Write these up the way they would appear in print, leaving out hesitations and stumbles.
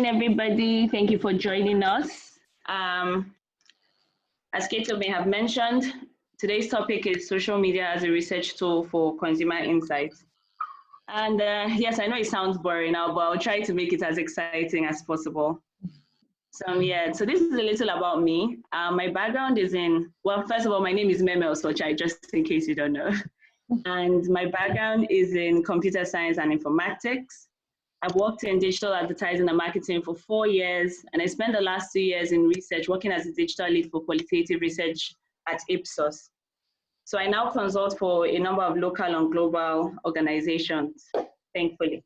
morning, everybody. Thank you for joining us. As Kato may have mentioned, today's topic is social media as a research tool for consumer insights. And yes, I know it sounds boring now, but I'll try to make it as exciting as possible. So so this is a little about me. My background is in, well, first of all, my name is Meme Osuocha, just in case you don't know. And my background is in computer science and informatics. I've worked in digital advertising and marketing for 4 years, and I spent the last 2 years in research, working as a digital lead for qualitative research at Ipsos. So I now consult for a number of local and global organizations, thankfully.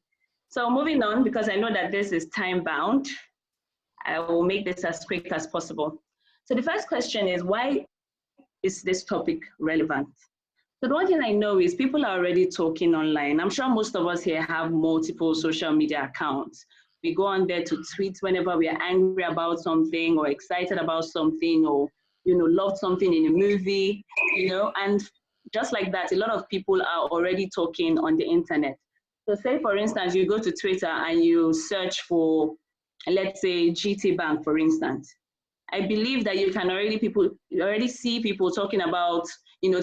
So moving on, because I know that this is time bound, I will make this as quick as possible. So the first question is, why is this topic relevant? So the one thing I know is people are already talking online. I'm sure most of us here have multiple social media accounts. We go on there to tweet whenever we are angry about something or excited about something or, love something in a movie, and just like that, a lot of people are already talking on the internet. So say, for instance, you go to Twitter and you search for, let's say, GT Bank, for instance. I believe that you already see people talking about,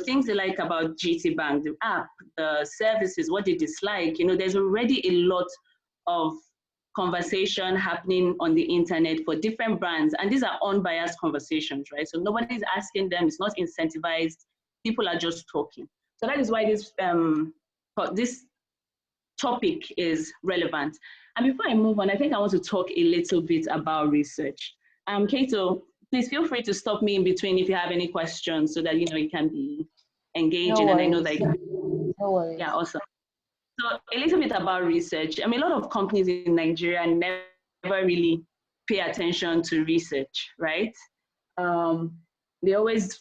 things they like about GT Bank, the app, the services, what they dislike. There's already a lot of conversation happening on the internet for different brands, and these are unbiased conversations, right? So nobody's asking them, it's not incentivized, people are just talking. So that is why this topic is relevant. And before I move on, I think I want to talk a little bit about research. Kato, please feel free to stop me in between if you have any questions so that, you can be engaging. And I know that no worries. Yeah, awesome. So a little bit about research. I mean, a lot of companies in Nigeria never really pay attention to research, right? They always,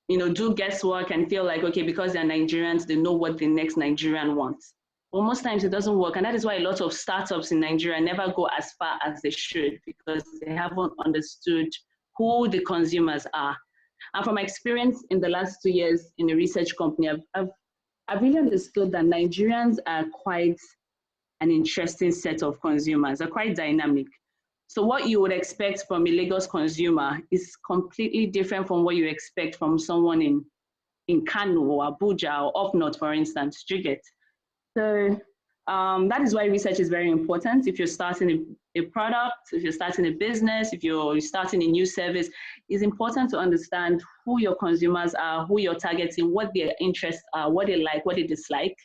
do guesswork and feel like, okay, because they're Nigerians, they know what the next Nigerian wants. Well, most times it doesn't work. And that is why a lot of startups in Nigeria never go as far as they should, because they haven't understood who the consumers are. And from my experience in the last 2 years in a research company, I've really understood that Nigerians are quite an interesting set of consumers. They're quite dynamic. So what you would expect from a Lagos consumer is completely different from what you expect from someone in Kano or Abuja or up north, for instance. Do you get? So that is why research is very important. If you're starting a product, if you're starting a business, if you're starting a new service, it's important to understand who your consumers are, who you're targeting, what their interests are, what they like, what they dislike.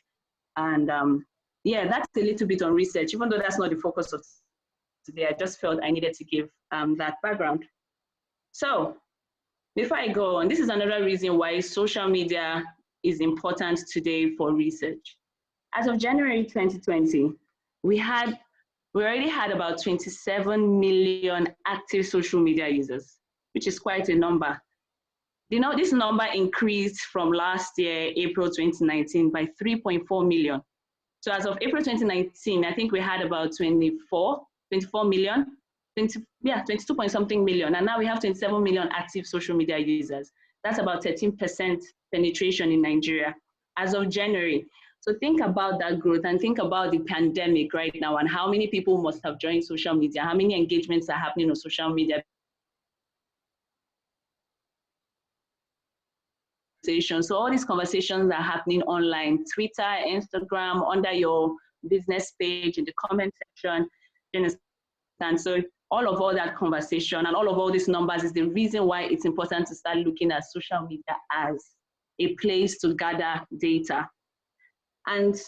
And that's a little bit on research, even though that's not the focus of today. I just felt I needed to give that background. So before I go on, this is another reason why social media is important today for research. As of January 2020, we already had about 27 million active social media users, which is quite a number. This number increased from last year, April 2019, by 3.4 million. So as of April 2019, I think we had about 24 million, 22 point something million. And now we have 27 million active social media users. That's about 13% penetration in Nigeria as of January. So think about that growth and think about the pandemic right now and how many people must have joined social media, how many engagements are happening on social media. So all these conversations are happening online, Twitter, Instagram, under your business page, in the comment section. And so all that conversation and all these numbers is the reason why it's important to start looking at social media as a place to gather data. And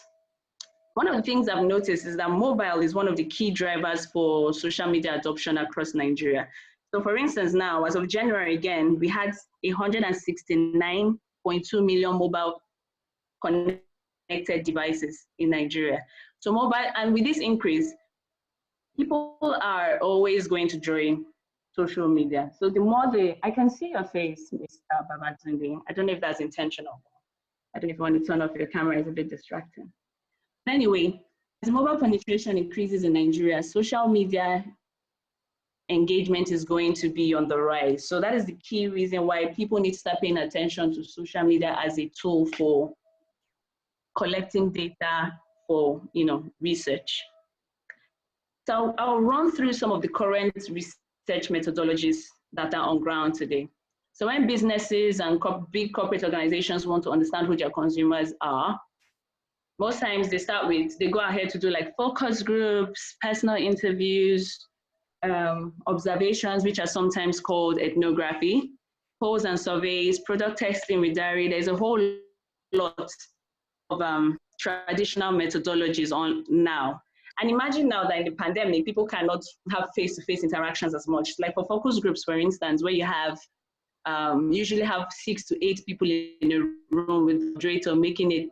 one of the things I've noticed is that mobile is one of the key drivers for social media adoption across Nigeria. So for instance, now, as of January again, we had 169.2 million mobile connected devices in Nigeria. So mobile, and with this increase, people are always going to join social media. So the more I can see your face, Mr. Babatunde. I don't know if that's intentional. I don't know if you want to turn off your camera, it's a bit distracting. Anyway, as mobile penetration increases in Nigeria, social media engagement is going to be on the rise. So that is the key reason why people need to start paying attention to social media as a tool for collecting data for research. So I'll run through some of the current research methodologies that are on ground today. So when businesses and big corporate organizations want to understand who their consumers are, most times they go ahead to do like focus groups, personal interviews, observations, which are sometimes called ethnography, polls and surveys, product testing with diary. There's a whole lot of traditional methodologies on now. And imagine now that in the pandemic, people cannot have face-to-face interactions as much. Like for focus groups, for instance, where you have usually have 6 to 8 people in a room with the moderator making it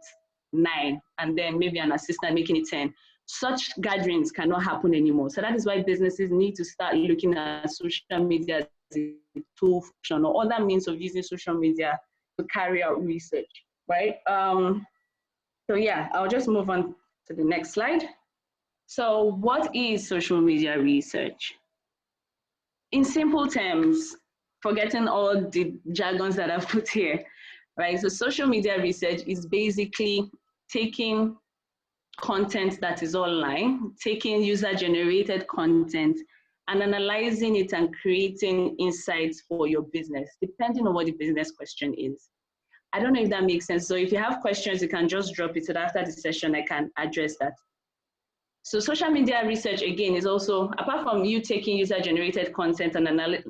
9, and then maybe an assistant making it 10. Such gatherings cannot happen anymore. So that is why businesses need to start looking at social media as a tool function or other means of using social media to carry out research, right? So yeah, I'll just move on to the next slide. So what is social media research? In simple terms, forgetting all the jargons that I've put here, right? So social media research is basically taking content that is online, taking user-generated content and analyzing it and creating insights for your business, depending on what the business question is. I don't know if that makes sense. So if you have questions, you can just drop it so that after the session, I can address that. So social media research, again, is also, apart from you taking user-generated content and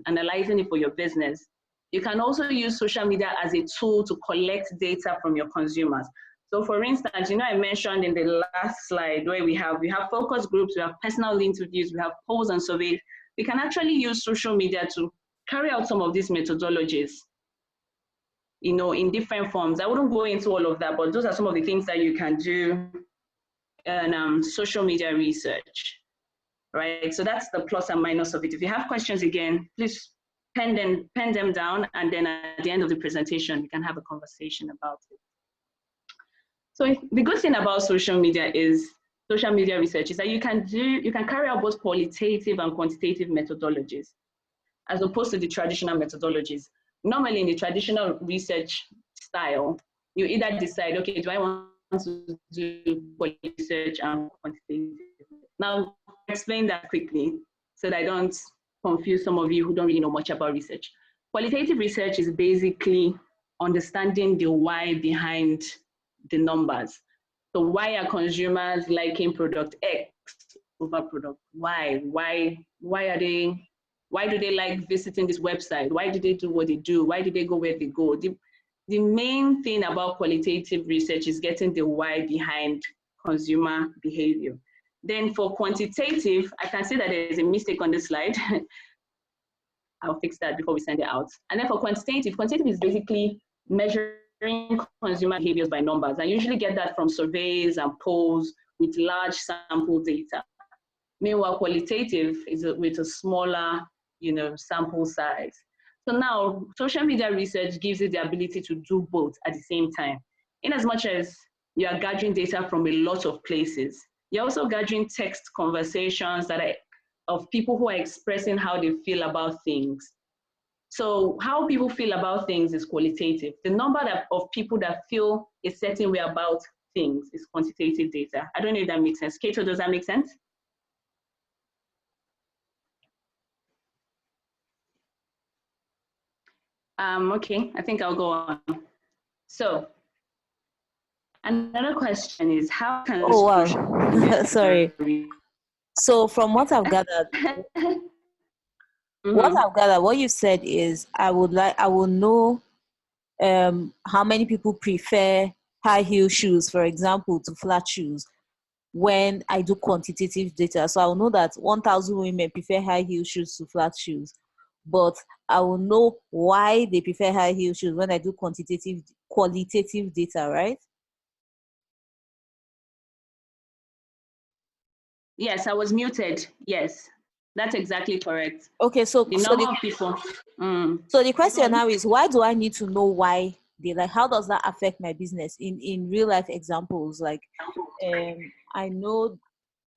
analyzing it for your business, you can also use social media as a tool to collect data from your consumers. So for instance, you know, I mentioned in the last slide where we have focus groups, we have personal interviews, we have polls and surveys. We can actually use social media to carry out some of these methodologies, you know, in different forms. I wouldn't go into all of that, but those are some of the things that you can do in social media research, right? So that's the plus and minus of it. If you have questions, again, please pen them down, and then at the end of the presentation, we can have a conversation about it. So the good thing about social media research is that you can carry out both qualitative and quantitative methodologies, as opposed to the traditional methodologies. Normally in the traditional research style, you either decide, okay, do I want to do research and quantitative? Now, I'll explain that quickly so that I don't confuse some of you who don't really know much about research. Qualitative research is basically understanding the why behind the numbers. So why are consumers liking product X over product Y? Why do they like visiting this website? Why do they do what they do? Why do they go where they go? The main thing about qualitative research is getting the why behind consumer behavior. Then for quantitative, I can see that there's a mistake on this slide. I'll fix that before we send it out. And then for quantitative is basically measuring consumer behaviors by numbers. I usually get that from surveys and polls with large sample data. Meanwhile, qualitative is with a smaller, you know, sample size. So now social media research gives you the ability to do both at the same time. In as much as you are gathering data from a lot of places, you're also gathering text conversations that are of people who are expressing how they feel about things. So how people feel about things is qualitative. The number of people that feel a certain way about things is quantitative data. I don't know if that makes sense. Kato, does that make sense? Okay, I think I'll go on. So another question is, how can sorry. So from what I've gathered, what you said is I will know how many people prefer high heel shoes, for example, to flat shoes when I do quantitative data. So I will know that 1,000 women prefer high heel shoes to flat shoes, but I will know why they prefer high heel shoes when I do qualitative data, right? Yes, I was muted. Yes, that's exactly correct. Okay, so the number of people. So the question now is, why do I need to know why they like? How does that affect my business in real life examples? Like, I know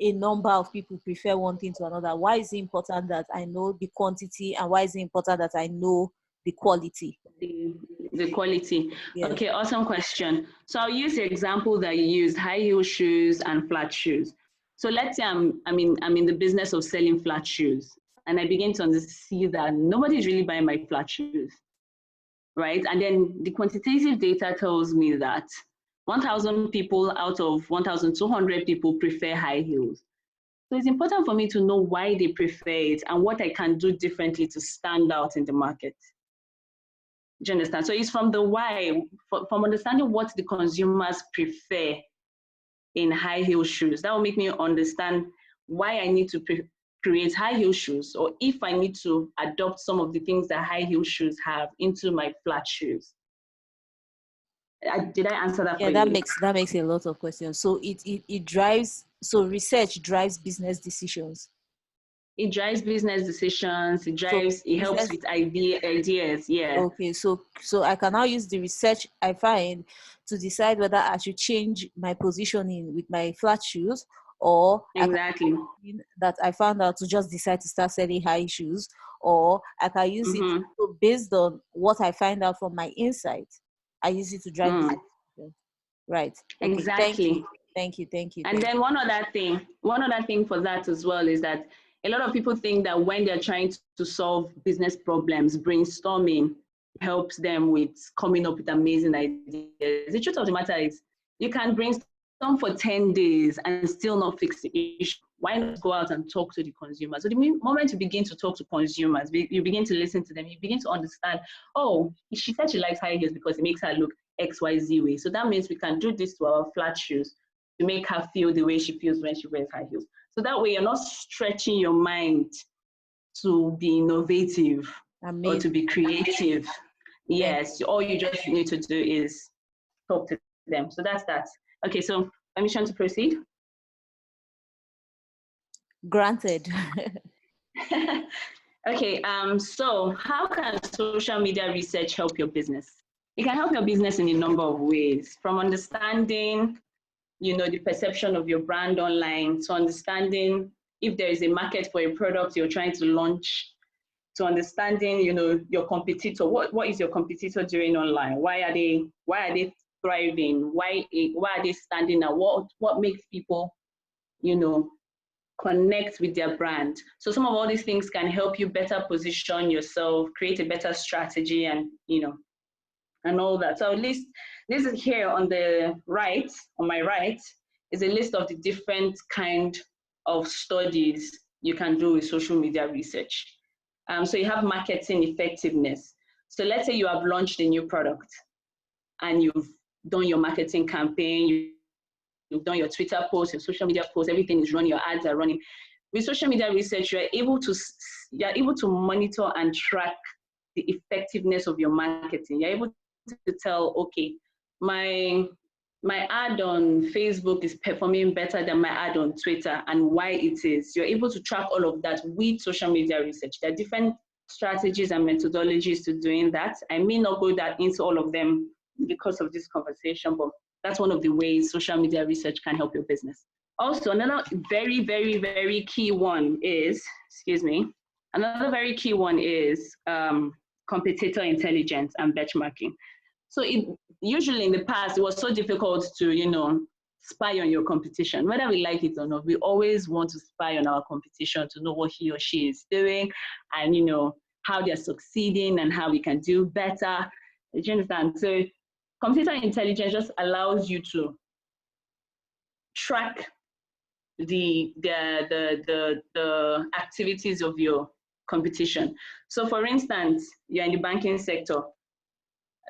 a number of people prefer one thing to another. Why is it important that I know the quantity, and why is it important that I know the quality? The quality. Yes. Okay, awesome question. So I'll use the example that you used, high heel shoes and flat shoes. So let's say I'm in the business of selling flat shoes, and I begin to see that nobody's really buying my flat shoes, right? And then the quantitative data tells me that 1,000 people out of 1,200 people prefer high heels. So it's important for me to know why they prefer it and what I can do differently to stand out in the market. Do you understand? So it's from the why, from understanding what the consumers prefer in high heel shoes. That will make me understand why I need to create high heel shoes, or if I need to adopt some of the things that high heel shoes have into my flat shoes. Did I answer that for you? Yeah, that makes a lot of questions. So it drives, so research drives business decisions. It drives business decisions. It helps with ideas. Yeah. Okay, so I can now use the research I find to decide whether I should change my positioning with my flat shoes, or exactly that I found out to just decide to start selling high shoes, or I can use it based on what I find out from my insight. I use it to drive business decisions. Right. Okay. Exactly. Thank you. And then one other thing for that as well is that a lot of people think that when they're trying to solve business problems, brainstorming helps them with coming up with amazing ideas. The truth of the matter is you can brainstorm for 10 days and still not fix the issue. Why not go out and talk to the consumers? So the moment you begin to talk to consumers, you begin to listen to them, you begin to understand, oh, she said she likes high heels because it makes her look XYZ way. So that means we can do this to our flat shoes to make her feel the way she feels when she wears high heels. So that way you're not stretching your mind to be innovative or to be creative. Yes, all you just need to do is talk to them. So that's that. Okay, so permission to proceed? Granted. Okay, so how can social media research help your business? It can help your business in a number of ways, from understanding the perception of your brand online, to understanding if there is a market for a product you're trying to launch, to understanding, your competitor. What is your competitor doing online? Why are they thriving? Why are they standing out? What makes people, connect with their brand? So some of all these things can help you better position yourself, create a better strategy, and and all that. So at least this is here on my right, is a list of the different kind of studies you can do with social media research. So you have marketing effectiveness. So let's say you have launched a new product and you've done your marketing campaign, you've done your Twitter posts, your social media posts, everything is running, your ads are running. With social media research, you're able to monitor and track the effectiveness of your marketing. You're able to tell, okay, my ad on Facebook is performing better than my ad on Twitter, and why it is. You're able to track all of that with social media research. There are different strategies and methodologies to doing that. I may not go into all of them because of this conversation, but that's one of the ways social media research can help your business. Also, another very, very, very key one is, competitor intelligence and benchmarking. So usually in the past, it was so difficult to, spy on your competition. Whether we like it or not, we always want to spy on our competition to know what he or she is doing and, how they're succeeding and how we can do better. Do you understand? So computer intelligence just allows you to track the activities of your competition. So for instance, you're in the banking sector.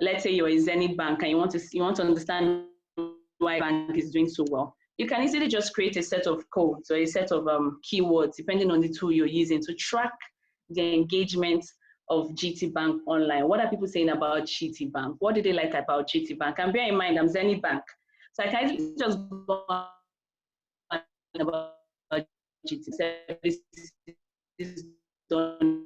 Let's say you're a Zenith Bank and you want to understand why bank is doing so well. You can easily just create a set of codes or a set of keywords, depending on the tool you're using, to track the engagement of GT Bank online. What are people saying about GT Bank? What do they like about GT Bank? And bear in mind, I'm Zenith Bank. So I can just go about GT services done.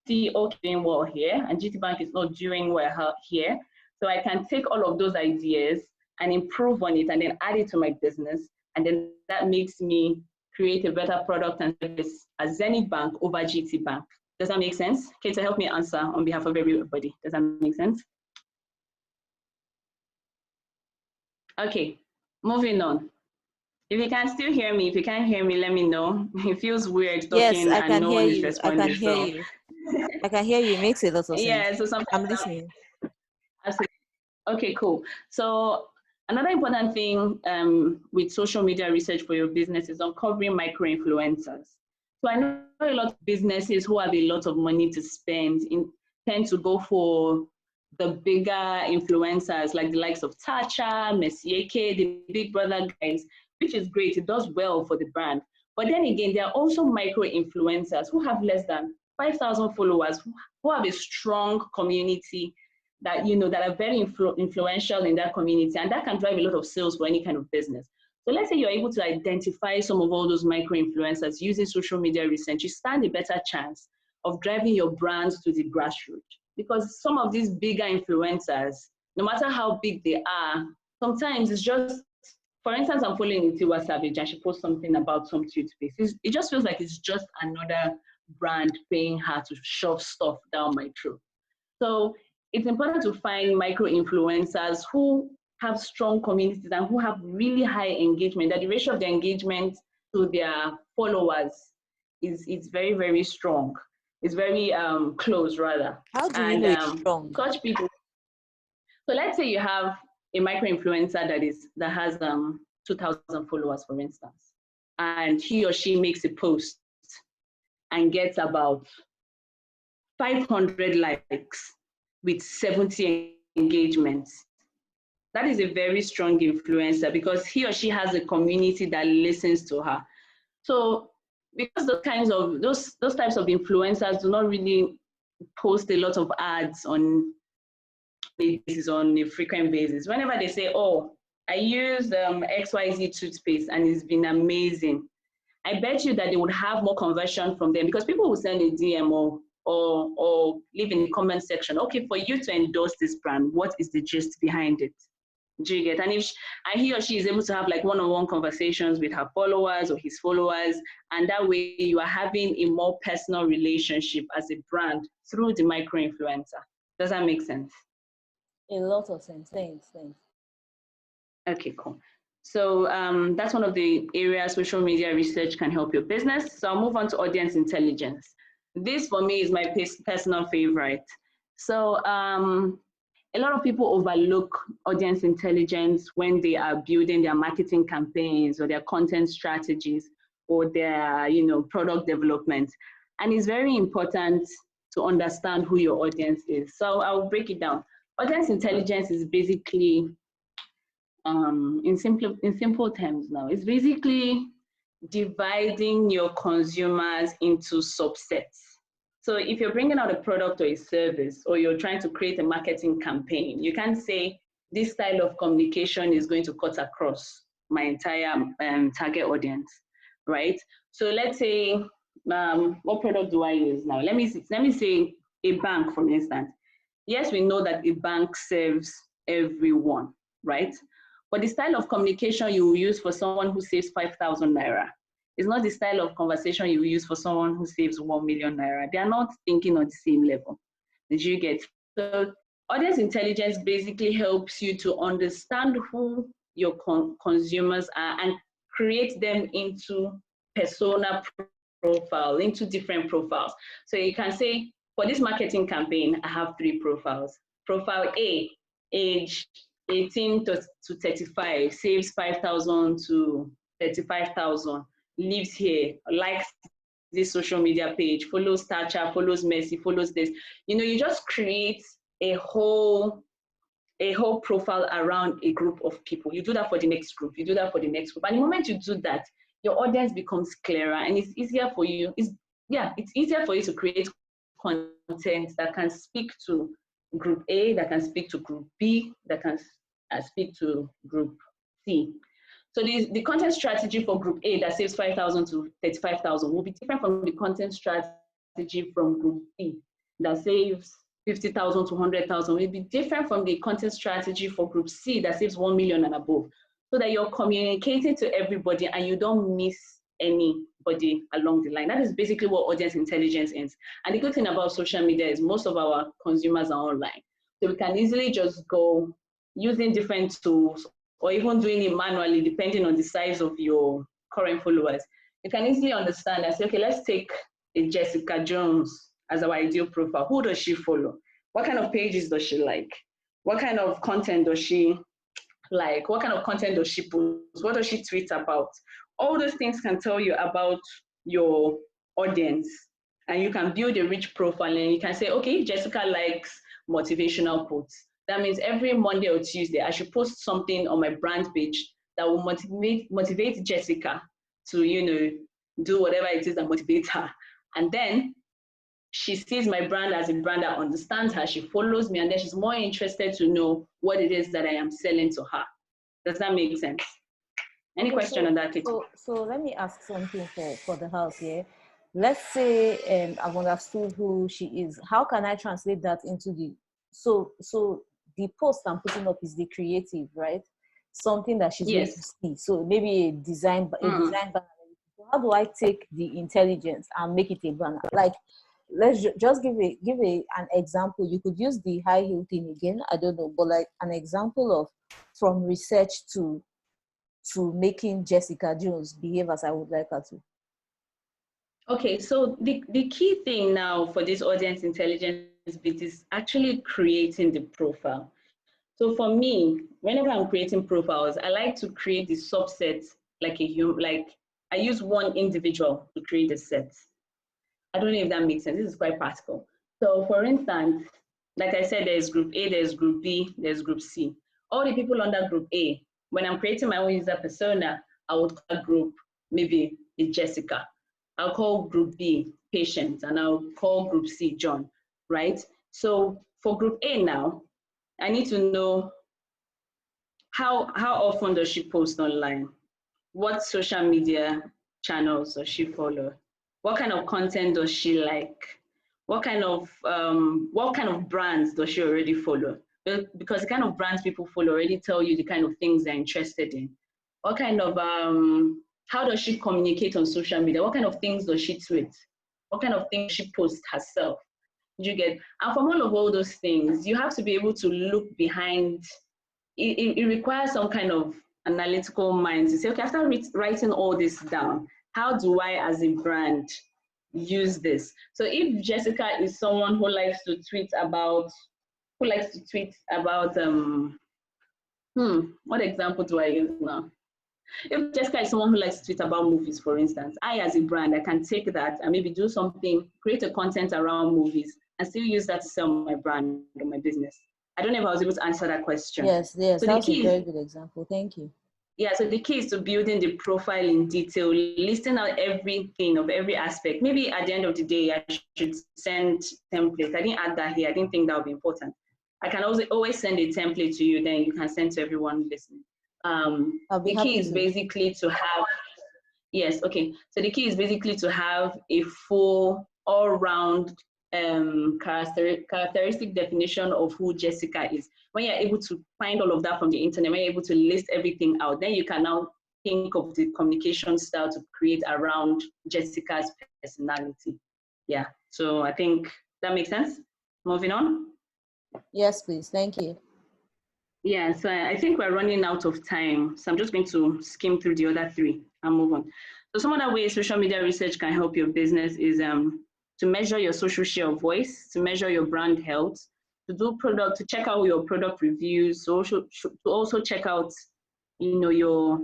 See, okay, doing well here, and GT Bank is not doing well here. So I can take all of those ideas and improve on it and then add it to my business. And then that makes me create a better product and service as Zenith Bank over GT Bank. Does that make sense? Kate, help me answer on behalf of everybody. Does that make sense? Okay, moving on. If you can still hear me, if you can't hear me, let me know. It feels weird Yes, talking I and can no hear one is you. I can responding. hear So you. I can hear you. It makes a lot of sense. yeah, so I'm sometimes listening. absolutely. Okay, cool. So another important thing with social media research for your business is uncovering micro influencers. So I know a lot of businesses who have a lot of money to spend tend to go for the bigger influencers like the likes of Tacha, Messier K, the Big Brother guys, which is great. It does well for the brand. But then again, there are also micro influencers who have less than 5,000 followers, who have a strong community that that are very influential in that community, and that can drive a lot of sales for any kind of business. So let's say you're able to identify some of all those micro influencers using social media research, you stand a better chance of driving your brands to the grassroots. Because some of these bigger influencers, no matter how big they are, sometimes it's just, for instance, I'm following Tiwa Savage and she posts something about some toothpaste. It just feels like it's just another brand paying her to shove stuff down my throat. So it's important to find micro influencers who have strong communities and who have really high engagement, that the ratio of their engagement to their followers is very, very strong. It's very close rather. How do you And know it's strong? such people, so let's say you have a micro influencer that has 2,000 followers, for instance, and he or she makes a post and gets about 500 likes with 70 engagements. That is a very strong influencer because he or she has a community that listens to her. So because those types of influencers do not really post a lot of ads on a frequent basis. Whenever they say, "Oh, I used XYZ toothpaste and it's been amazing," I bet you that they would have more conversion from them because people will send a DM or leave in the comment section. Okay, for you to endorse this brand, what is the gist behind it? Do you get? And and he or she is able to have like one-on-one conversations with her followers or his followers, and that way you are having a more personal relationship as a brand through the micro influencer. Does that make sense? A lot of sense. Thanks. Thanks. Okay, cool. So that's one of the areas social media research can help your business. So I'll move on to audience intelligence. This for me is my personal favorite. So a lot of people overlook audience intelligence when they are building their marketing campaigns or their content strategies or their product development. And it's very important to understand who your audience is. So I'll break it down. Audience intelligence is basically in simple terms now, it's basically dividing your consumers into subsets. So if you're bringing out a product or a service, or you're trying to create a marketing campaign, you can't say this style of communication is going to cut across my entire target audience, right? So let's say, what product do I use now? Let me say a bank, for instance. Yes, we know that a bank serves everyone, right? But the style of communication you will use for someone who saves 5,000 naira is not the style of conversation you will use for someone who saves 1 million naira. They are not thinking on the same level. Did you get? So audience intelligence basically helps you to understand who your consumers are and create them into persona profile, into different profiles. So you can say, for this marketing campaign, I have 3 profiles. Profile A, age 18 to 35, saves 5,000 to 35,000, lives here, likes this social media page, follows Thatcher, follows Messi, follows this. You just create a whole profile around a group of people. You do that for the next group, you do that for the next group. And the moment you do that, your audience becomes clearer and it's easier for you. It's easier for you to create content that can speak to group A, that can speak to group B, that can speak to group C. So the content strategy for group A that saves 5,000 to 35,000 will be different from the content strategy from group B that saves 50,000 to 100,000. Will be different from the content strategy for group C that saves 1 million and above, so that you're communicating to everybody and you don't miss anybody along the line. That is basically what audience intelligence is. And the good thing about social media is most of our consumers are online. So we can easily just go using different tools or even doing it manually, depending on the size of your current followers, you can easily understand and say, okay, let's take a Jessica Jones as our ideal profile. Who does she follow? What kind of pages does she like? What kind of content does she like? What kind of content does she post? What does she tweet about? All those things can tell you about your audience, and you can build a rich profile, and you can say, okay, Jessica likes motivational quotes. That means every Monday or Tuesday, I should post something on my brand page that will motivate Jessica to, do whatever it is that motivates her. And then she sees my brand as a brand that understands her. She follows me, and then she's more interested to know what it is that I am selling to her. Does that make sense? Any question on that, Kate? So let me ask something for the house here. Let's say I've understood who she is. How can I translate that into so the post I'm putting up is the creative, right? Something that she's going to see. So maybe a design banner. So how do I take the intelligence and make it a banner? Like, let's just give an example. You could use the high heel thing again. I don't know, but like an example of from research to making Jessica Jones behave as I would like her to. Okay, so the key thing now for this audience intelligence bit is actually creating the profile. So for me, whenever I'm creating profiles, I like to create the subset like a human, like I use one individual to create a set. I don't know if that makes sense. This is quite practical. So for instance, like I said, there's group A, there's group B, there's group C. All the people under group A, when I'm creating my own user persona, I would call group maybe it's Jessica. I'll call group B Patient, and I'll call group C John, right? So for group A now, I need to know how often does she post online? What social media channels does she follow? What kind of content does she like? What kind of brands does she already follow? Because the kind of brands people follow already tell you the kind of things they're interested in. What kind of how does she communicate on social media? What kind of things does she tweet? What kind of things she posts herself? You get, and from all those things, you have to be able to look behind. It requires some kind of analytical mind to say, okay, after writing all this down, how do I as a brand use this? So if Jessica is someone who likes to tweet about, what example do I use now? If Jessica is someone who likes to tweet about movies, for instance, I as a brand, I can take that and maybe do something, create a content around movies and still use that to sell my brand or my business. I don't know if I was able to answer that question. Yes, so that's a very good example. Thank you. Yeah, so the key is to building the profile in detail, listing out everything of every aspect. Maybe at the end of the day, I should send templates. I didn't add that here. I didn't think that would be important. I can always send a template to you, then you can send to everyone listening. The key is basically to have, yes, okay. So the key is basically to have a full, all-round characteristic definition of who Jessica is. When you're able to find all of that from the internet, when you're able to list everything out, then you can now think of the communication style to create around Jessica's personality. Yeah, so I think that makes sense. Moving on. Yes, please. Thank you. Yeah, so I think we're running out of time. So I'm just going to skim through the other three and move on. So some other ways social media research can help your business is to measure your social share of voice, to measure your brand health, to check out your product reviews, to also check out, your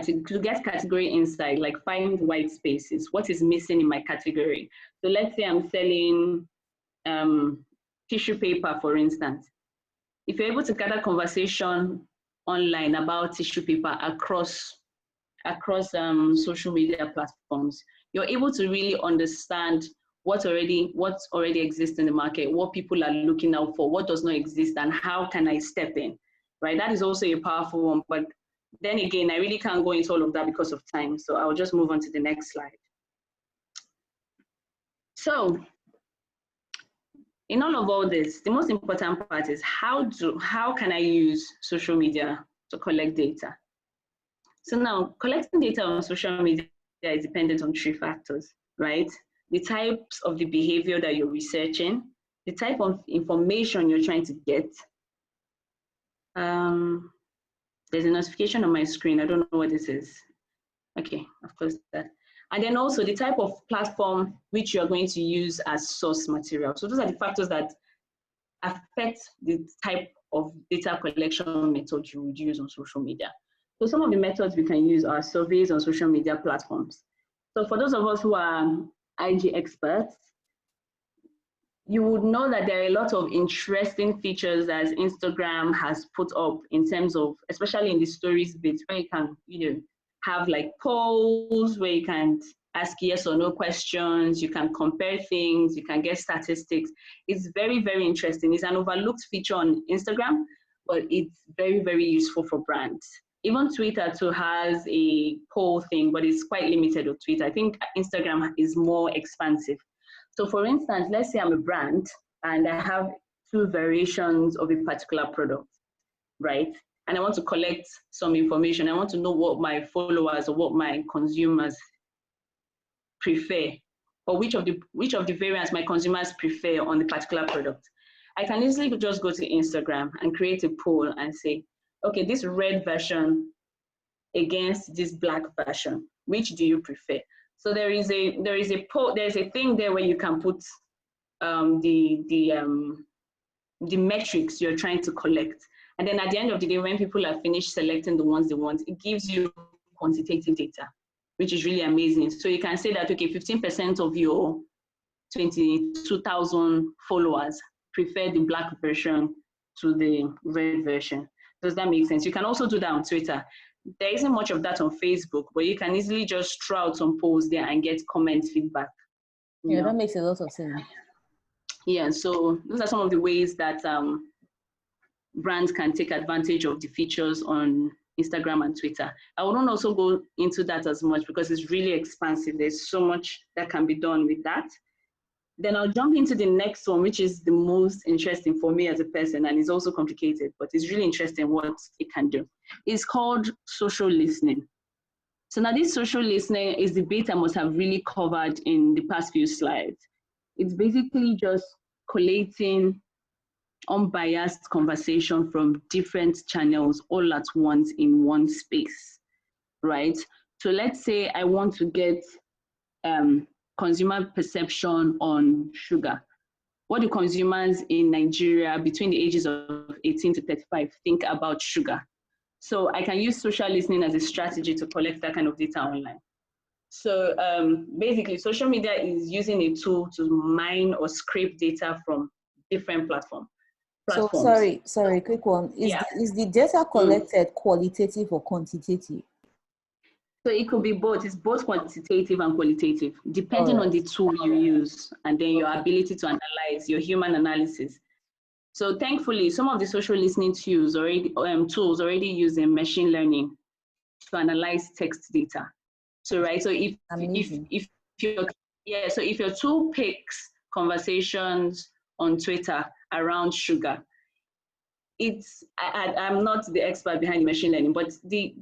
to get category insight, like find white spaces. What is missing in my category? So let's say I'm selling tissue paper, for instance. If you're able to gather conversation online about tissue paper across social media platforms, you're able to really understand what already exists in the market, what people are looking out for, what does not exist, and how can I step in, right? That is also a powerful one, but then again, I really can't go into all of that because of time, so I'll just move on to the next slide. So, in all of this, the most important part is how can I use social media to collect data? So now, collecting data on social media is dependent on three factors, right? The types of the behavior that you're researching, the type of information you're trying to get, the There's a notification on my screen. I don't know what this is. Okay, of course that. And then also the type of platform which you're going to use as source material. So those are the factors that affect the type of data collection method you would use on social media. So some of the methods we can use are surveys on social media platforms. So for those of us who are IG experts, you would know that there are a lot of interesting features that Instagram has put up in terms of, especially in the stories bit, where you can, have like polls where you can ask yes or no questions, you can compare things, you can get statistics. It's very, very interesting. It's an overlooked feature on Instagram, but it's very, very useful for brands. Even Twitter too has a poll thing, but it's quite limited on Twitter. I think Instagram is more expansive. So for instance, let's say I'm a brand and I have 2 variations of a particular product, right? And I want to collect some information. I want to know what my followers or what my consumers prefer, or which of the variants my consumers prefer on the particular product. I can easily just go to Instagram and create a poll and say, okay, this red version against this black version, which do you prefer? So there's a thing there where you can put the metrics you're trying to collect. And then at the end of the day, when people are finished selecting the ones they want, it gives you quantitative data, which is really amazing. So you can say that, okay, 15% of your 22,000 followers prefer the black version to the red version. Does that make sense? You can also do that on Twitter. There isn't much of that on Facebook, but you can easily just throw out some posts there and get comment feedback. Yeah, that makes a lot of sense. Yeah, so those are some of the ways that brands can take advantage of the features on Instagram and Twitter. I wouldn't also go into that as much because it's really expansive. There's so much that can be done with that. Then I'll jump into the next one, which is the most interesting for me as a person, and it's also complicated, but it's really interesting what it can do. It's called social listening. So now this social listening is the bit I must have really covered in the past few slides. It's basically just collating unbiased conversation from different channels all at once in one space, right? So let's say I want to get consumer perception on sugar. What do consumers in Nigeria between the ages of 18 to 35 think about sugar? So I can use social listening as a strategy to collect that kind of data online. So basically, social media is using a tool to mine or scrape data from different platforms. So sorry, quick one. Is the data collected qualitative or quantitative? So it could be both. It's both quantitative and qualitative, depending on the tool you use and then your ability to analyze, your human analysis. So thankfully, some of the social listening tools already using machine learning to analyze text data. So right, so if your tool picks conversations on Twitter around sugar, I'm not the expert behind machine learning, but the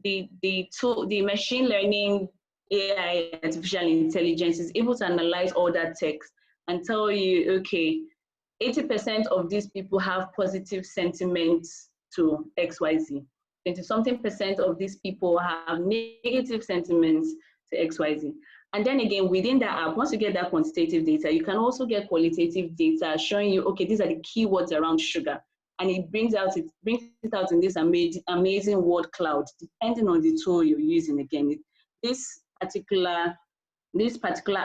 machine learning AI, artificial intelligence, is able to analyze all that text and tell you, okay, 80% of these people have positive sentiments to XYZ. 20-something% of these people have negative sentiments to XYZ. And then again, within that app, once you get that quantitative data, you can also get qualitative data showing you, okay, these are the keywords around sugar. And it brings it out in this amazing word cloud, depending on the tool you're using. Again, this particular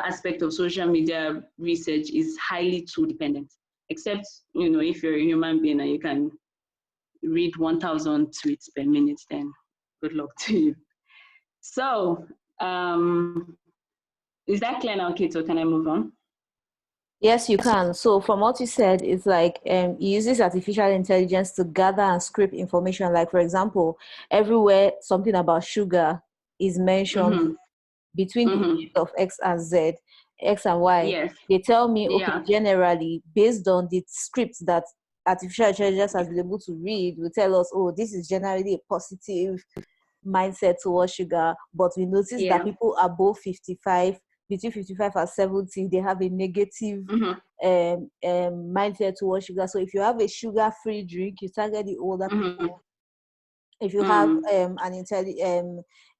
aspect of social media research is highly tool dependent, except, if you're a human being and you can read 1,000 tweets per minute, then good luck to you. So, is that clear now, Kate, or can I move on? Yes, you can. So from what you said, it's like it uses artificial intelligence to gather and scrape information. Like, for example, everywhere something about sugar is mentioned between the ages of X and Z, X and Y. Yes. They tell me, okay, generally, based on the scripts that artificial intelligence has been able to read, will tell us, oh, this is generally a positive mindset towards sugar. But we notice that people above 55, between 55 and 70, they have a negative mindset towards sugar. So if you have a sugar-free drink, you target the older people. If you have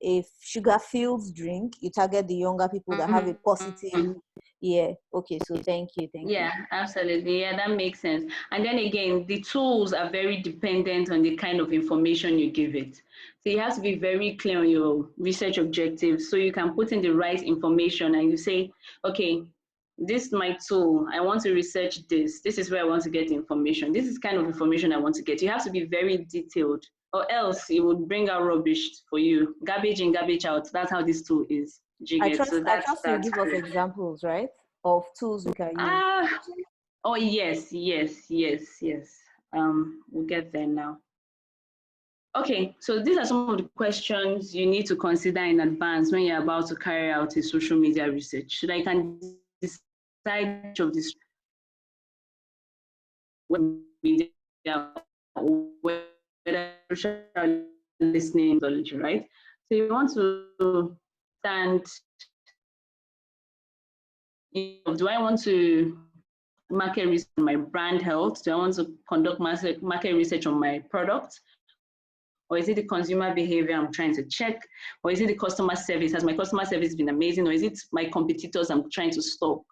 a sugar-filled drink, you target the younger people that have a positive. Yeah. Okay. So thank you. Yeah, absolutely. Yeah, that makes sense. And then again, the tools are very dependent on the kind of information you give it. So you have to be very clear on your research objectives so you can put in the right information and you say, okay, this is my tool. I want to research this. This is where I want to get the information. This is kind of information I want to get. You have to be very detailed, or else it would bring out rubbish for you. Garbage in, garbage out. That's how this tool is. Do you get? So I that's trust you give us correct. examples, right, of tools we can use. Ah, oh yes, yes, yes, yes. We'll get there now. Okay, so these are some of the questions you need to consider in advance when you're about to carry out a social media research, so that you can decide which of these media or whether social listening methodology, right? So you want to stand, do I want to market research on my brand health? Do I want to conduct market research on my product? Or is it the consumer behavior I'm trying to check? Or is it the customer service? Has my customer service been amazing? Or is it my competitors I'm trying to stop?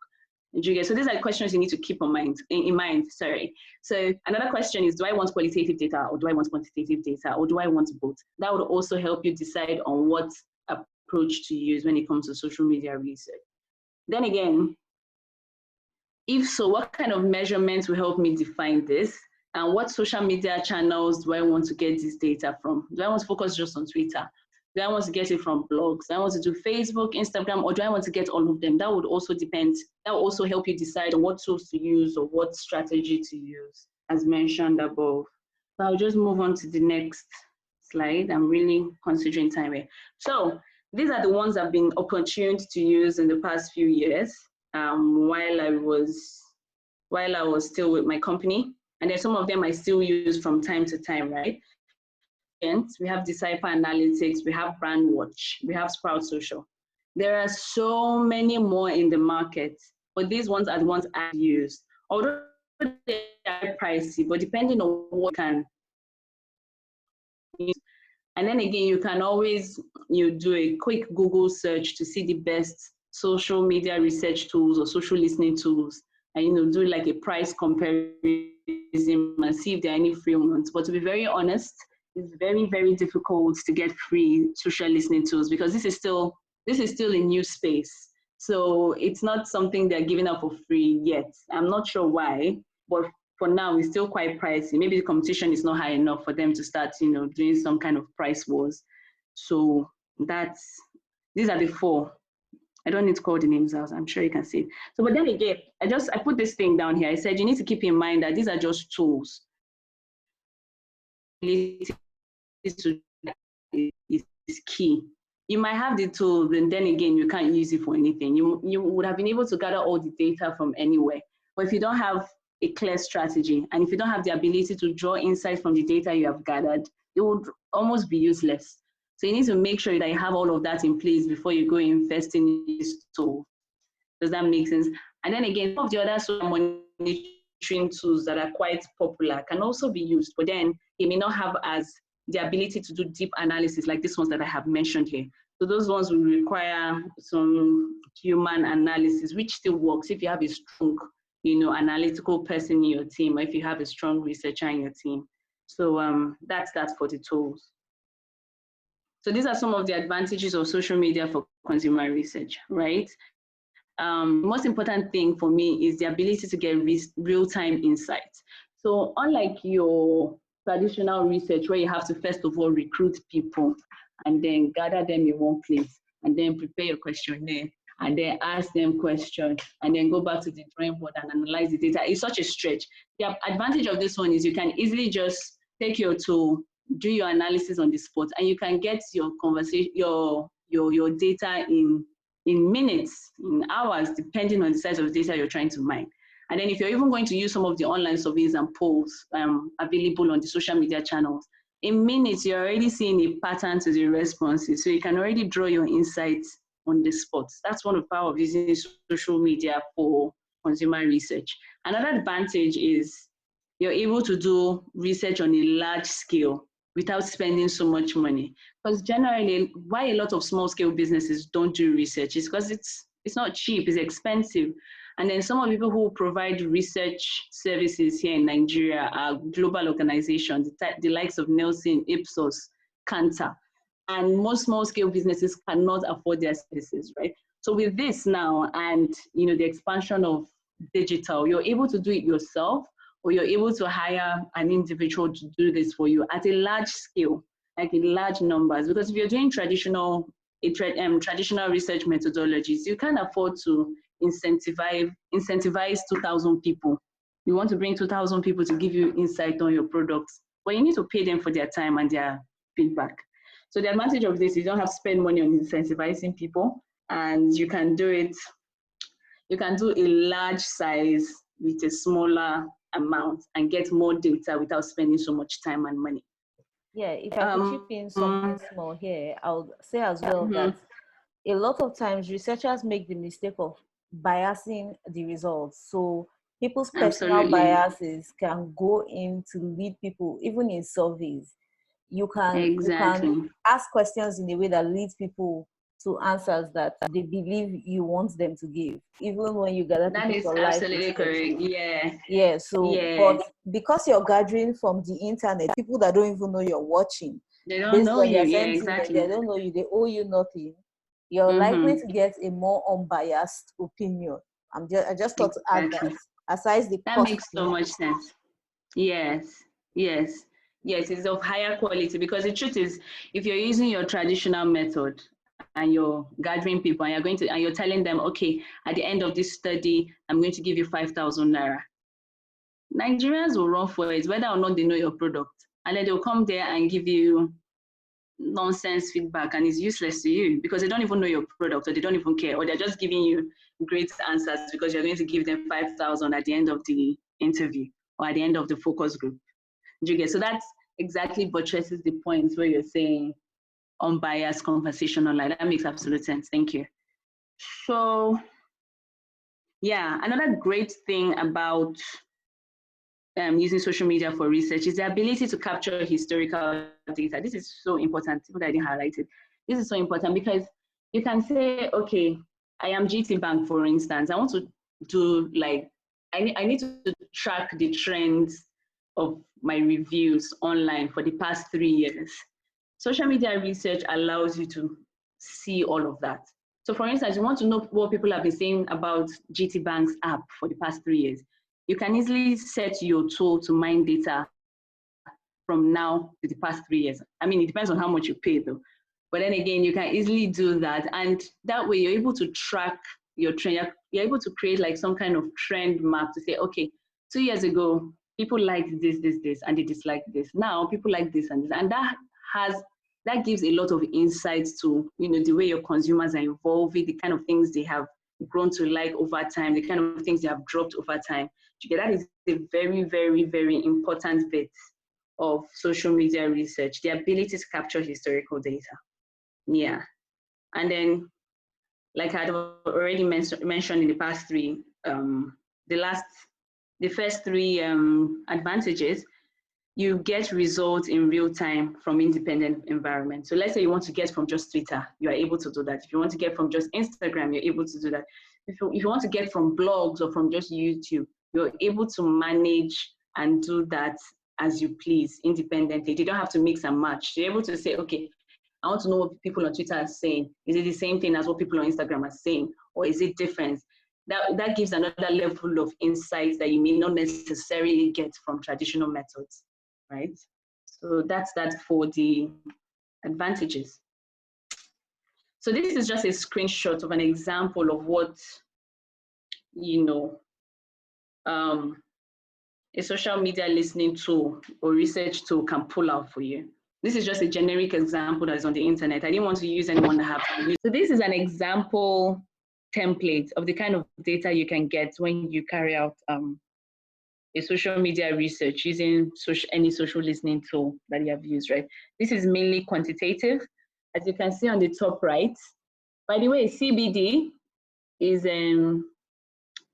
So these are questions you need to keep in mind. Sorry. So another question is, do I want qualitative data or do I want quantitative data or do I want both? That would also help you decide on what approach to use when it comes to social media research. Then again, if so, what kind of measurements will help me define this? And what social media channels do I want to get this data from? Do I want to focus just on Twitter? Do I want to get it from blogs? Do I want to do Facebook, Instagram, or do I want to get all of them? That would also depend. That will also help you decide on what tools to use or what strategy to use, as mentioned above. So I'll just move on to the next slide. I'm really considering time here. So these are the ones I've been opportuned to use in the past few years while I was still with my company. And then some of them I still use from time to time, right? We have Decipher Analytics, we have Brandwatch, we have Sprout Social. There are so many more in the market, but these ones are the ones I use. Although they are pricey, but depending on what can use. And then again, you can always do a quick Google search to see the best social media research tools or social listening tools, and do like a price comparison and see if there are any free ones. But to be very honest, it's very, very difficult to get free social listening tools because this is still a new space. So it's not something they're giving out for free yet. I'm not sure why, but for now it's still quite pricey. Maybe the competition is not high enough for them to start, doing some kind of price wars. So these are the four. I don't need to call the names out. I'm sure you can see it. So, but then again, I put this thing down here. I said you need to keep in mind that these are just tools. Is key. You might have the tools, and then again, you can't use it for anything. You would have been able to gather all the data from anywhere. But if you don't have a clear strategy, and if you don't have the ability to draw insights from the data you have gathered, it would almost be useless. So you need to make sure that you have all of that in place before you go invest in this tool. Does that make sense? And then again, some of the other social monitoring tools that are quite popular can also be used, but then they may not have as the ability to do deep analysis like these ones that I have mentioned here. So those ones will require some human analysis, which still works if you have a strong, analytical person in your team, or if you have a strong researcher in your team. So that's that for the tools. So these are some of the advantages of social media for consumer research, right? Most important thing for me is the ability to get real-time insights. So unlike your traditional research where you have to first of all recruit people and then gather them in one place and then prepare your questionnaire and then ask them questions and then go back to the drawing board and analyze the data, it's such a stretch. The advantage of this one is you can easily just take your tool, do your analysis on the spot, and you can get your conversation, your data in minutes, in hours, depending on the size of data you're trying to mine. And then if you're even going to use some of the online surveys and polls available on the social media channels, in minutes, you're already seeing a pattern to the responses. So you can already draw your insights on the spot. That's one of the power of using social media for consumer research. Another advantage is you're able to do research on a large scale, without spending so much money. Because generally, why a lot of small scale businesses don't do research is because it's not cheap, it's expensive. And then some of the people who provide research services here in Nigeria are global organizations, the likes of Nelson, Ipsos, Kantar. And most small scale businesses cannot afford their services, right? So with this now and the expansion of digital, you're able to do it yourself, or you're able to hire an individual to do this for you at a large scale, like in large numbers. Because if you're doing traditional research methodologies, you can't afford to incentivize 2,000 people. You want to bring 2,000 people to give you insight on your products, but you need to pay them for their time and their feedback. So the advantage of this is you don't have to spend money on incentivizing people, and you can do it. You can do a large size with a smaller amount and get more data without spending so much time and money. Yeah, if I could chip in something small here, I would say as well that a lot of times researchers make the mistake of biasing the results. So people's personal biases can go in to lead people, even in surveys. You can ask questions in a way that leads people to answers that they believe you want them to give, even when you gather that is absolutely correct. Yeah. So, but because you're gathering from the internet, people that don't even know you're watching, they don't know you. Yeah, exactly. They don't know you. They owe you nothing. You're likely to get a more unbiased opinion. I just thought to add that. Aside the that makes so much sense. Yes. It's of higher quality, because the truth is, if you're using your traditional method and you're gathering people and you're telling them, okay, at the end of this study, I'm going to give you 5,000 naira. Nigerians will run for it, whether or not they know your product. And then they'll come there and give you nonsense feedback, and it's useless to you because they don't even know your product, or they don't even care, or they're just giving you great answers because you're going to give them 5,000 at the end of the interview or at the end of the focus group. Do you get? So that's exactly buttresses the point where you're saying unbiased conversation online. That makes absolute sense. Thank you. So yeah, another great thing about using social media for research is the ability to capture historical data. This is so important. What I didn't highlight it. This is so important because you can say, okay, I am GT Bank, for instance. I want to do I need to track the trends of my reviews online for the past 3 years. Social media research allows you to see all of that. So for instance, you want to know what people have been saying about GT Bank's app for the past 3 years. You can easily set your tool to mine data from now to the past 3 years. I mean, it depends on how much you pay though. But then again, you can easily do that. And that way you're able to track your trend. You're able to create like some kind of trend map to say, okay, 2 years ago, people liked this, and they disliked this. Now people like this and this. And that gives a lot of insights to, the way your consumers are evolving, the kind of things they have grown to like over time, the kind of things they have dropped over time. That is a very, very, very important bit of social media research, the ability to capture historical data. Yeah. And then, like I'd already mentioned in the past three, the first three advantages, you get results in real time from independent environments. So let's say you want to get from just Twitter, you are able to do that. If you want to get from just Instagram, you're able to do that. If you want to get from blogs or from just YouTube, you're able to manage and do that as you please independently. You don't have to mix and match. You're able to say, okay, I want to know what people on Twitter are saying. Is it the same thing as what people on Instagram are saying? Or is it different? That gives another level of insights that you may not necessarily get from traditional methods, right? So that's that for the advantages. So this is just a screenshot of an example of what, a social media listening tool or research tool can pull out for you. This is just a generic example that's on the internet. I didn't want to use anyone that have to use. So this is an example template of the kind of data you can get when you carry out a social media research using any social listening tool that you have used, right? This is mainly quantitative, as you can see on the top right. By the way, CBD is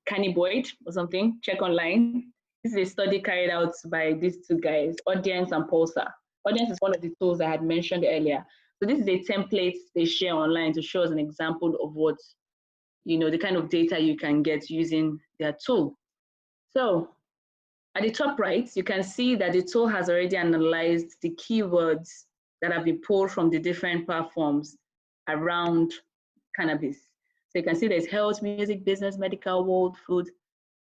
cannabinoid or something. Check online. This is a study carried out by these two guys, Audience and Pulsar. Audience is one of the tools I had mentioned earlier. So this is a template they share online to show us an example of what, the kind of data you can get using their tool. So at the top right, you can see that the tool has already analyzed the keywords that have been pulled from the different platforms around cannabis. So you can see there's health, music, business, medical, world, food.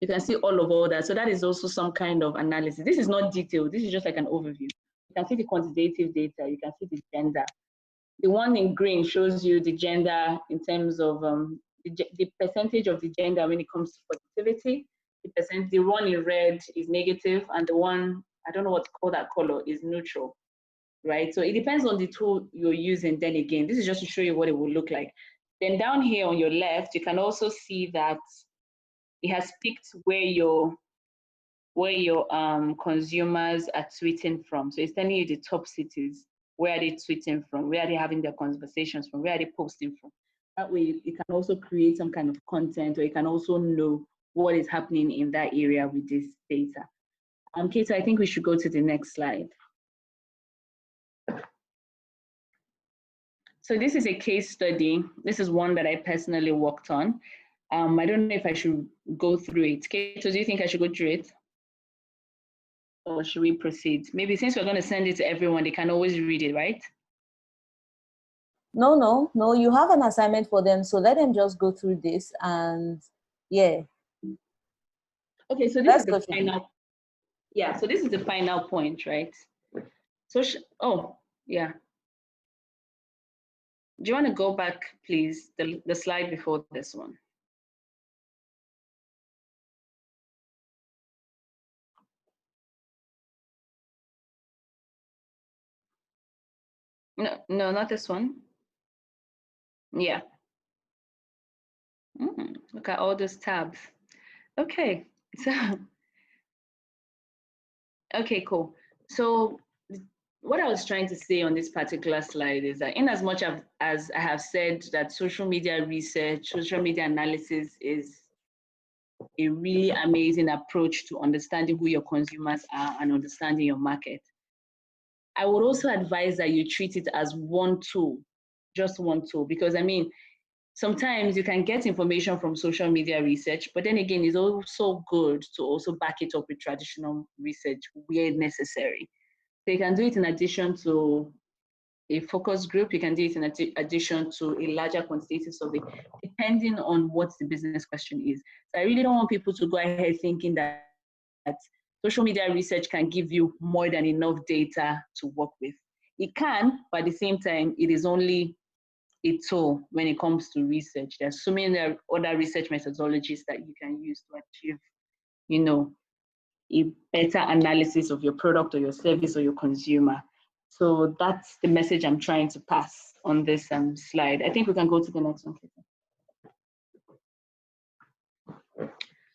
You can see all that. So that is also some kind of analysis. This is not detailed. This is just like an overview. You can see the quantitative data. You can see the gender. The one in green shows you the gender in terms of the percentage of the gender when it comes to positivity. The one in red is negative, and the one, I don't know what to call that color, is neutral, right? So it depends on the tool you're using. Then again, this is just to show you what it will look like. Then down here on your left, you can also see that it has picked where your consumers are tweeting from. So it's telling you the top cities. Where are they tweeting from? Where are they having their conversations from? Where are they posting from? That way, you can also create some kind of content, or you can also know what is happening in that area with this data. Kate, I think we should go to the next slide. So this is a case study. This is one that I personally worked on. I don't know if I should go through it. Kate, do you think I should go through it? Or should we proceed? Maybe since we're going to send it to everyone, they can always read it, right? No, you have an assignment for them, so let them just go through this, and yeah. Okay, so this is the final. Yeah, so this is the final point, right? So, yeah. Do you want to go back, please, the slide before this one? No, not this one. Yeah. Look at all those tabs. Okay, so, okay, cool. So what I was trying to say on this particular slide is that in as much as I have said that social media research, social media analysis is a really amazing approach to understanding who your consumers are and understanding your market, I would also advise that you treat it as one tool, just one tool, because I mean, sometimes you can get information from social media research, but then again, it's also good to also back it up with traditional research where necessary. So you can do it in addition to a focus group, you can do it in addition to a larger quantitative survey, depending on what the business question is. So I really don't want people to go ahead thinking that social media research can give you more than enough data to work with. It can, but at the same time, it is only a tool when it comes to research. There's so many other research methodologies that you can use to achieve, a better analysis of your product or your service or your consumer. So that's the message I'm trying to pass on this slide. I think we can go to the next one.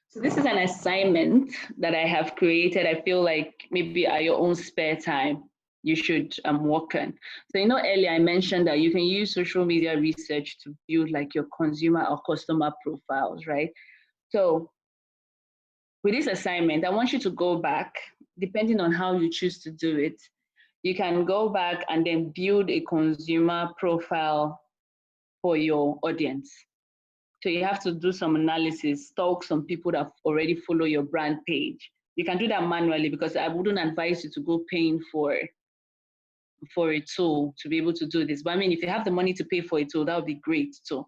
So this is an assignment that I have created. I feel like maybe at your own spare time, you should work on. So earlier I mentioned that you can use social media research to build like your consumer or customer profiles, right? So with this assignment, I want you to go back, depending on how you choose to do it. You can go back and then build a consumer profile for your audience. So you have to do some analysis, stalk some people that already follow your brand page. You can do that manually because I wouldn't advise you to go paying for a tool to be able to do this. But I mean, if you have the money to pay for a tool, that would be great too.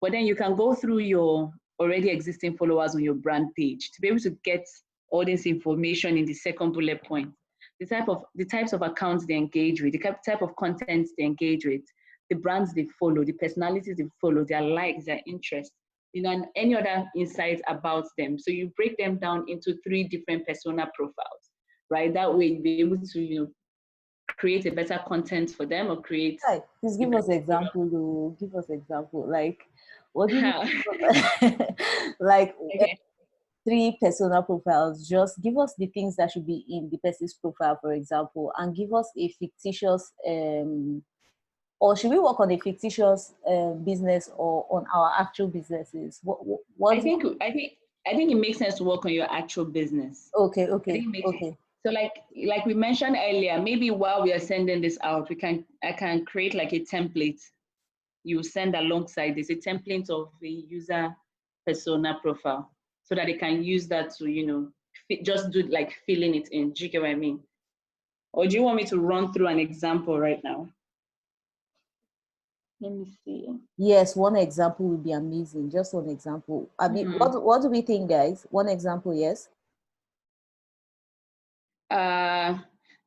But then you can go through your already existing followers on your brand page to be able to get all this information in the second bullet point. The types of accounts they engage with, the type of content they engage with, the brands they follow, the personalities they follow, their likes, their interests, and any other insights about them. So you break them down into 3 different persona profiles, right? That way you'll be able to create a better content for them or create. Right. Please give us example. Give us example. Like, what do you like? Okay. 3 persona profiles. Just give us the things that should be in the person's profile, for example, and give us a fictitious. Or should we work on a fictitious business or on our actual businesses? What I think it makes sense to work on your actual business. Okay. So So like we mentioned earlier, maybe while we are sending this out, I can create like a template you send alongside this, a template of a user persona profile, so that they can use that to, just do like filling it in. Do you get what I mean? Or do you want me to run through an example right now? Let me see. Yes, one example would be amazing. Just one example. I mean, what do we think, guys? One example, yes.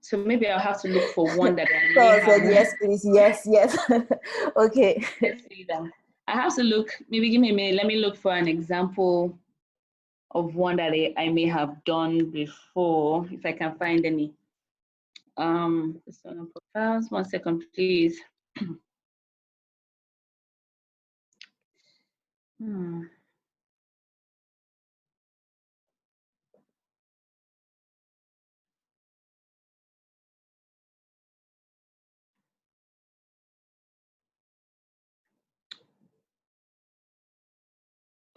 So maybe I'll have to look for one that I may So have. said yes, please. Yes, yes. Okay. Let's see that. I have to look. Maybe give me a minute. Let me look for an example of one that I may have done before, if I can find any. Persona profiles. 1 second, please.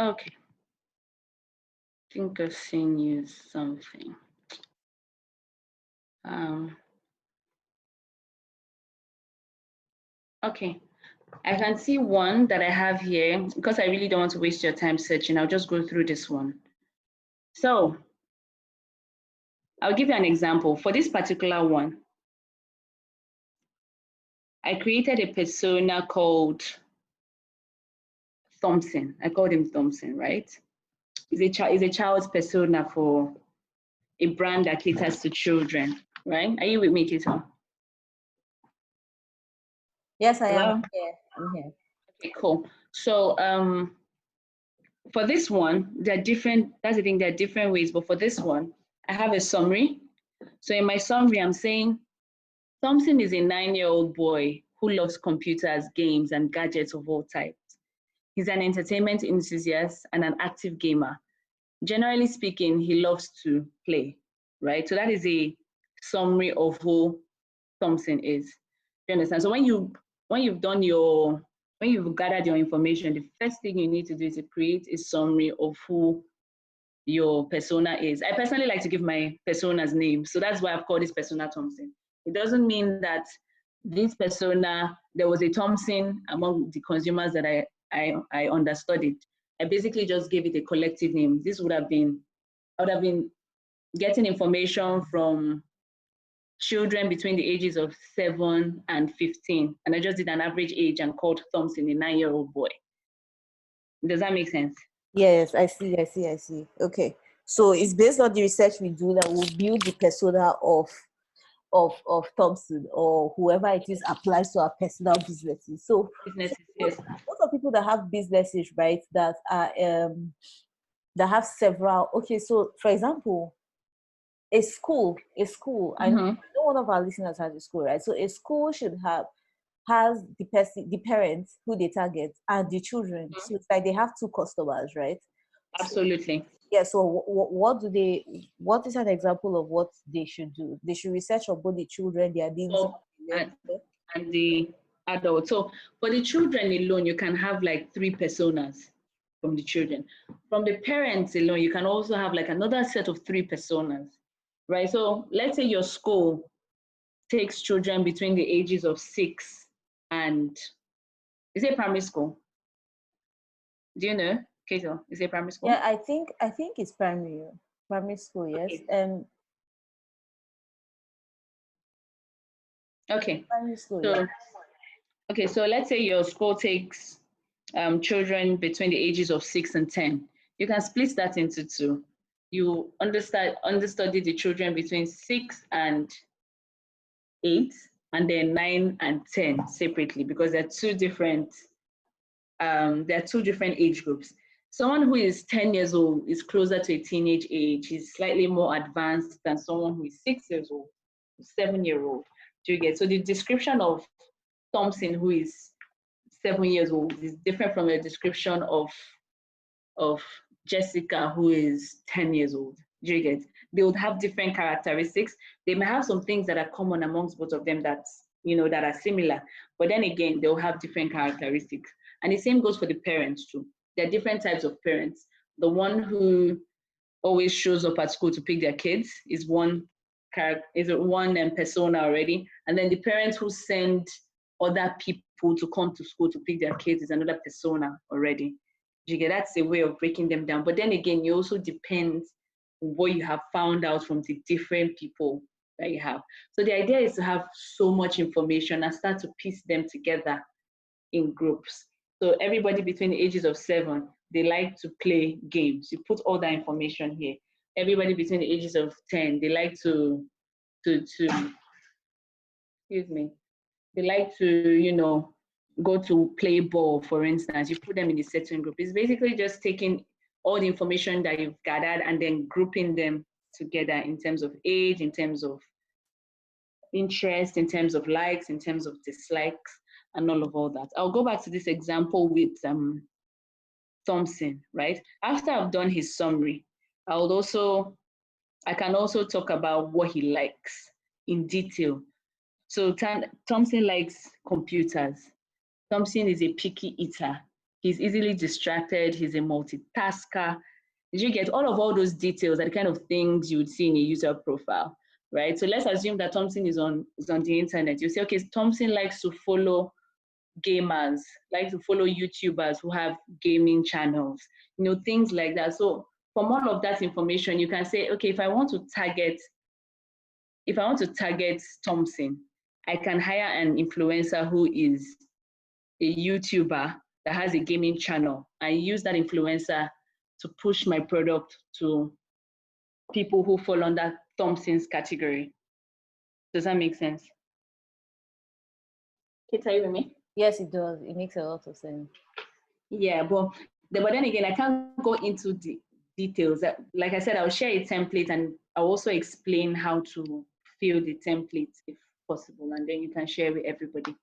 Okay. I think I've seen you something. Okay. I can see one that I have here. Because I really don't want to waste your time searching, I'll just go through this one. So I'll give you an example. For this particular one, I created a persona called Thompson. I called him Thompson, right? It's a child's persona for a brand that caters to children, right? Are you with me, Kito? Yes, I am. Hello? I'm here. Okay, cool. So for this one, there are different, that's the thing, there are different ways, but for this one, I have a summary. So in my summary, I'm saying Thompson is a 9-year-old boy who loves computers, games, and gadgets of all types. He's an entertainment enthusiast and an active gamer. Generally speaking, he loves to play, right? So that is a summary of who Thompson is. Do you understand? So when you've gathered your information, the first thing you need to do is to create a summary of who your persona is. I personally like to give my personas names, so that's why I've called this persona Thompson. It doesn't mean that this persona, there was a Thompson among the consumers that I understudied. I basically just gave it a collective name. I would have been getting information from children between the ages of 7 and 15, and I just did an average age and called Thompson a 9-year-old boy. Does that make sense? Yes, I see. Okay. So it's based on the research we do that we'll build the persona of Thompson or whoever it is applies to our personal businesses. So Businesses, yes. most of people that have businesses, right, that are that have several. Okay, so for example, a school. I know one of our listeners has a school, right? So a school should has the parents who they target and the children. So it's like they have two customers, right? Absolutely. So, yeah. So what is an example of what they should do? They should research on both the children, their needs, and the adult. So for the children alone, you can have like 3 personas from the children. From the parents alone, you can also have like another set of 3 personas, right? So let's say your school takes children between the ages of 6 and, is it primary school? Do you know, Kato? Is it primary school? Yeah, I think it's primary school. Yes. Okay. Okay. Primary school. So, yeah. okay, so let's say your school takes children between the ages of 6 and 10. You can split that into 2. You understudy the children between 6 and 8, and then 9 and 10 separately, because they're two different age groups. Someone who is 10 years old is closer to a teenage age. He's slightly more advanced than someone who is 6 years old, 7-year-old. Do you get? So the description of Thompson, who is 7 years old, is different from a description of Jessica, who is 10 years old. Do you get? They would have different characteristics. They may have some things that are common amongst both of them that are similar, but then again, they'll have different characteristics. And the same goes for the parents too. There are different types of parents. The one who always shows up at school to pick their kids is one one persona already, and then the parents who send other people to come to school to pick their kids is another persona already. You get, that's a way of breaking them down. But then again, you also depend on what you have found out from the different people that you have. So the idea is to have so much information and start to piece them together in groups. So everybody between the ages of 7, they like to play games. You put all that information here. Everybody between the ages of 10, they like to excuse me, they like to, go to play ball, for instance. You put them in a certain group. It's basically just taking all the information that you've gathered and then grouping them together in terms of age, in terms of interest, in terms of likes, in terms of dislikes, and all that. I'll go back to this example with Thompson, right? After I've done his summary, I can also talk about what he likes in detail. So Thompson likes computers. Thompson is a picky eater. He's easily distracted. He's a multitasker. Did you get all those details are the kind of things you would see in a user profile, right? So let's assume that Thompson is on the internet. You say, okay, Thompson likes to follow gamers, likes to follow YouTubers who have gaming channels, things like that. So from all of that information, you can say, okay, if I want to target Thompson, I can hire an influencer who is a YouTuber that has a gaming channel and use that influencer to push my product to people who fall under Thompson's category. Does that make sense? Kate, are you with me? Yes, it does. It makes a lot of sense. Yeah, but then again, I can't go into the details. Like I said, I'll share a template and I'll also explain how to fill the template if possible, and then you can share with everybody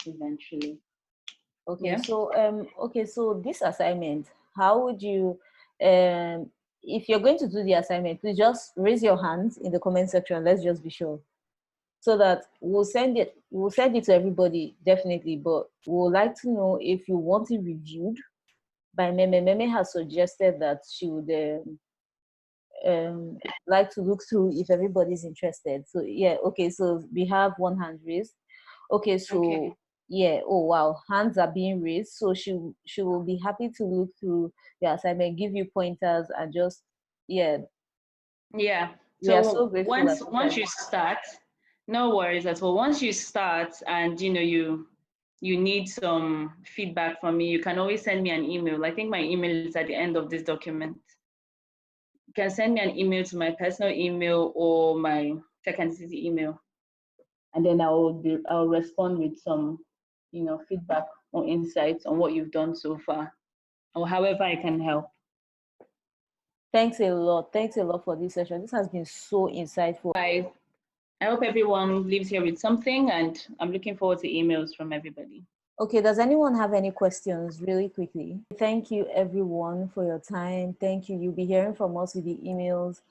eventually. Okay, Yeah? so this assignment, how would you if you're going to do the assignment, please just raise your hands in the comment section. Let's just be sure. So that we'll send it to everybody, definitely, but we'd like to know if you want it reviewed by Meme. Meme has suggested that she would like to look through if everybody's interested. So yeah, okay, so we have one hand raised. Okay, so okay. Yeah, oh wow, hands are being raised. So she will be happy to look through your assignment, give you pointers, and just Yeah. We are So so grateful that once you start, no worries at all. Once you start and you need some feedback from me, you can always send me an email. I think my email is at the end of this document. You can send me an email to my personal email or my Tech and City email, and then I'll respond with some feedback or insights on what you've done so far, or however I can help. Thanks a lot. Thanks a lot for this session. This has been so insightful. I hope everyone leaves here with something, and I'm looking forward to emails from everybody. Okay, does anyone have any questions really quickly? Thank you everyone for your time. Thank you. You'll be hearing from us with the emails.